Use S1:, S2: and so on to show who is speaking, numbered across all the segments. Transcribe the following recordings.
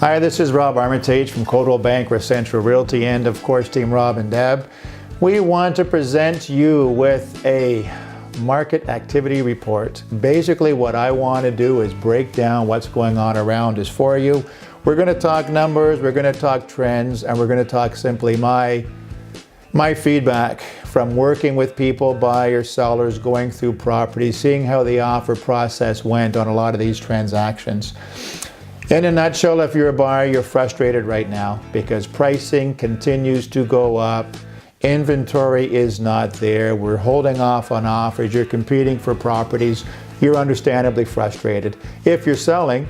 S1: Hi, this is Rob Armitage from Coldwell Bank Central Realty and of course Team Rob&Deb. We want to present you with a market activity report. Basically what I want to do is break down what's going on around us for you. We're going to talk numbers, we're going to talk trends, and we're going to talk simply my feedback from working with people, buyers, sellers, going through properties, seeing how the offer process went on a lot of these transactions. In a nutshell, if you're a buyer, you're frustrated right now because pricing continues to go up. Inventory is not there. We're holding off on offers. You're competing for properties. You're understandably frustrated. If you're selling,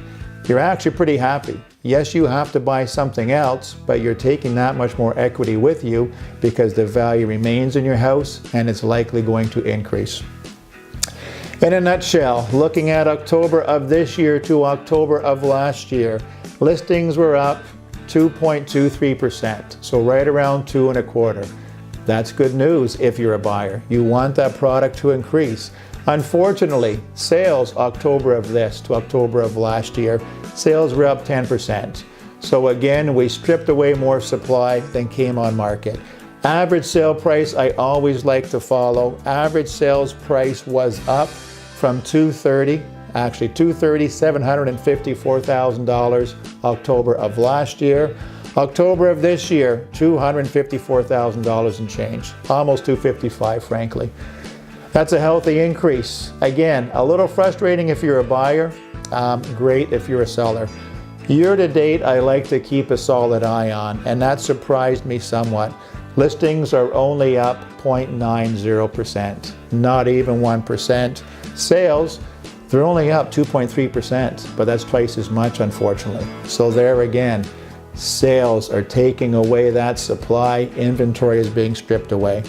S1: you're actually pretty happy. Yes, you have to buy something else, but you're taking that much more equity with you because the value remains in your house and it's likely going to increase. In a nutshell, looking at October of this year to October of last year, listings were up 2.23%, so right around 2.25. That's good news if you're a buyer. You want that product to increase. Unfortunately, sales October of this to October of last year, sales were up 10%. So again, we stripped away more supply than came on market. Average sale price, I always like to follow. Average sales price was up from $754,000 October of last year. October of this year, $254,000 and change. Almost $255,000, frankly. That's a healthy increase. Again, a little frustrating if you're a buyer, great if you're a seller. Year to date, I like to keep a solid eye on, and that surprised me somewhat. Listings are only up 0.90%, not even 1%. Sales, they're only up 2.3%, but that's twice as much, unfortunately. So there again, sales are taking away that supply. Inventory is being stripped away.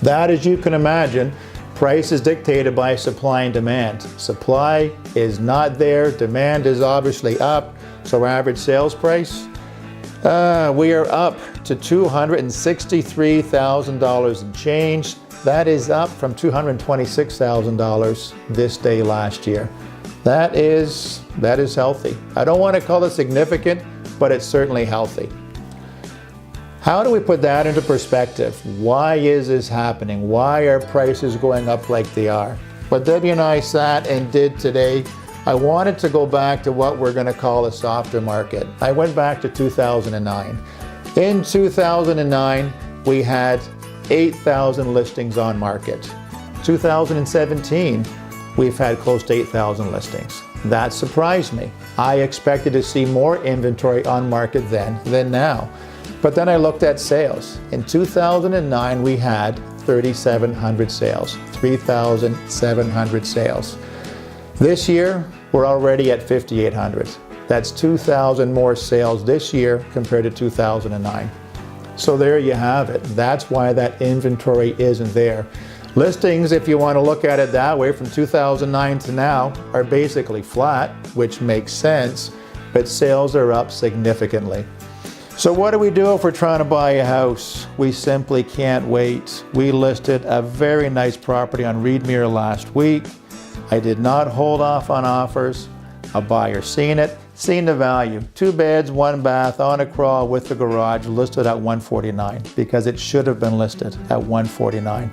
S1: That, as you can imagine, price is dictated by supply and demand. Supply is not there, demand is obviously up, so average sales price, we are up to $263,000 and change. That is up from $226,000 this day last year. That is healthy. I don't want to call it significant, but it's certainly healthy. How do we put that into perspective? Why is this happening? Why are prices going up like they are? What Debbie and I sat and did today, I wanted to go back to what we're going to call a softer market. I went back to 2009. In 2009, we had 8,000 listings on market. 2017, we've had close to 8,000 listings. That surprised me. I expected to see more inventory on market then than now. But then I looked at sales. In 2009, we had 3,700 sales, 3,700 sales. This year, we're already at 5,800. That's 2,000 more sales this year compared to 2009. So there you have it. That's why that inventory isn't there. Listings, if you want to look at it that way, from 2009 to now, are basically flat, which makes sense, but sales are up significantly. So what do we do if we're trying to buy a house? We simply can't wait. We listed a very nice property on Reedmere last week. I did not hold off on offers. A buyer seen it, seen the value. 2 beds, 1 bath, on a crawl with the garage, listed at $149 because it should have been listed at $149.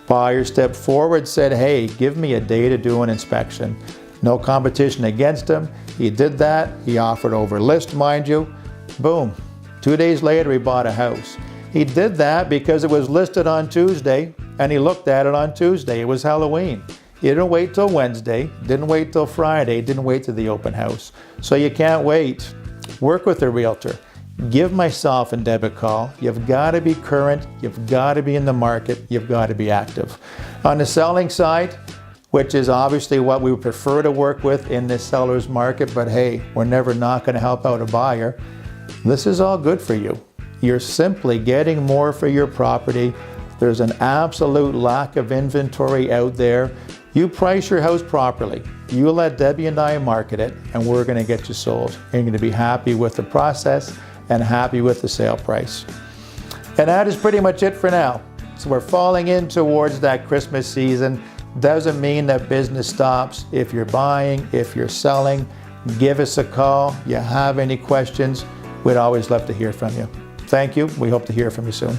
S1: Buyer stepped forward, said, hey, give me a day to do an inspection. No competition against him. He did that. He offered over list, mind you. Boom. 2 days later, he bought a house. He did that because it was listed on Tuesday, and he looked at it on Tuesday. It was Halloween. He didn't wait till Wednesday, didn't wait till Friday, didn't wait till the open house. So you can't wait. Work with a realtor. Give myself and Deb a call. You've got to be current. You've got to be in the market. You've got to be active. On the selling side, which is obviously what we would prefer to work with in this seller's market, but hey, we're never not going to help out a buyer. This is all good for you. You're simply getting more for your property. There's an absolute lack of inventory out there. You price your house properly. You let Debbie and I market it, and we're going to get you sold. And you're going to be happy with the process and happy with the sale price. And that is pretty much it for now. So we're falling in towards that Christmas season. Doesn't mean that business stops. If you're buying, if you're selling, give us a call. You have any questions, we'd always love to hear from you. Thank you. We hope to hear from you soon.